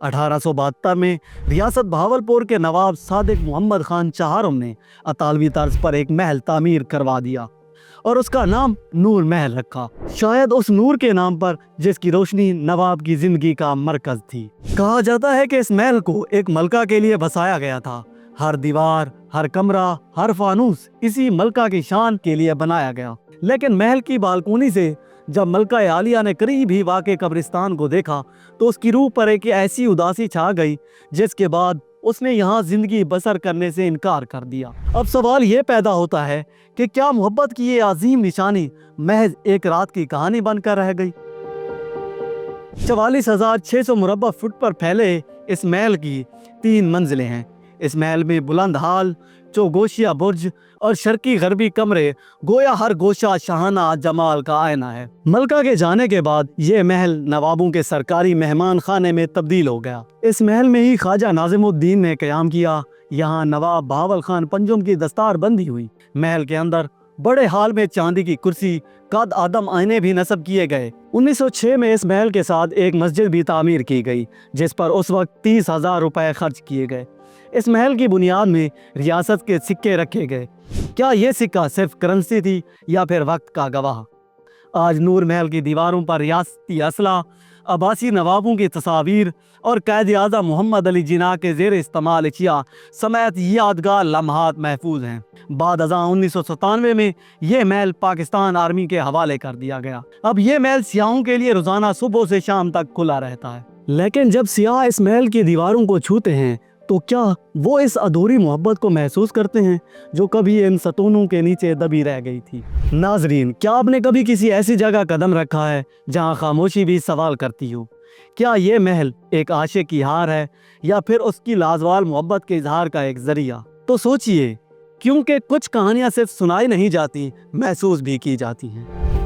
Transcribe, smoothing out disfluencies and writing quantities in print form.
1872 में रियासत बहावलपुर के नवाब सादिक मोहम्मद खान चहारम ने अतालवी तर्ज पर एक महल तामीर करवा दिया और उसका नाम नूर महल रखा, शायद उस नूर के नाम पर जिसकी रोशनी नवाब की जिंदगी का मरकज थी। कहा जाता है कि इस महल को एक मलका के लिए बसाया गया था। हर दीवार, हर कमरा, हर फानूस इसी मलका की शान के लिए बनाया गया। लेकिन महल की बालकोनी से जब मलका आलिया ने करीब ही वाक़े कब्रिस्तान को देखा तो उसकी रूह पर एक ऐसी उदासी छा गई जिसके बाद उसने यहाँ जिंदगी बसर करने से इनकार कर दिया। अब सवाल ये पैदा होता है कि क्या मोहब्बत की ये अजीम निशानी महज एक रात की कहानी बनकर रह गई? 44,600 मुरब्बा फुट पर फैले इस महल की 3 मंजिलें हैं। इस महल में बुलंद हाल, चौगोशिया बुर्ज और शर्की गरबी कमरे, गोया हर गोशा शाहाना जमाल का आईना है। मलका के जाने के बाद ये महल नवाबों के सरकारी मेहमान खाने में तब्दील हो गया। इस महल में ही ख्वाजा नाजिमुद्दीन ने क़याम किया। यहाँ नवाब बहावल खान पंजुम की दस्तार बंदी हुई। महल के अंदर बड़े हाल में चांदी की कुर्सी, कद आदम आईने भी नस्ब किए गए। 1906 में इस महल के साथ एक मस्जिद भी तामीर की गई जिस पर उस वक्त 30,000 रुपए खर्च किए गए। इस महल की बुनियाद में रियासत के सिक्के रखे गए। क्या ये सिक्का सिर्फ करेंसी थी या फिर वक्त का गवाह? आज नूर महल की दीवारों पर रियासती असला, अब्बासी नवाबों की तस्वीर और कैद आज़म मोहम्मद अली जिन्ना के ज़ेर इस्तेमाल अशिया समेत यादगार लम्हात महफूज हैं। बाद अज़ां 1997 में ये महल पाकिस्तान आर्मी के हवाले कर दिया गया। अब ये महल सियाहों के लिए रोज़ाना सुबह से शाम तक खुला रहता है। लेकिन जब सियाह इस महल की दीवारों को छूते हैं तो क्या वो इस अधूरी मोहब्बत को महसूस करते हैं जो कभी इन सतूनों के नीचे दबी रह गई थी? नाजरीन, क्या आपने कभी किसी ऐसी जगह कदम रखा है जहां खामोशी भी सवाल करती हो? क्या ये महल एक आशिक की हार है या फिर उसकी लाजवाल मोहब्बत के इजहार का एक जरिया? तो सोचिए, क्योंकि कुछ कहानियां सिर्फ सुनाई नहीं जाती, महसूस भी की जाती हैं।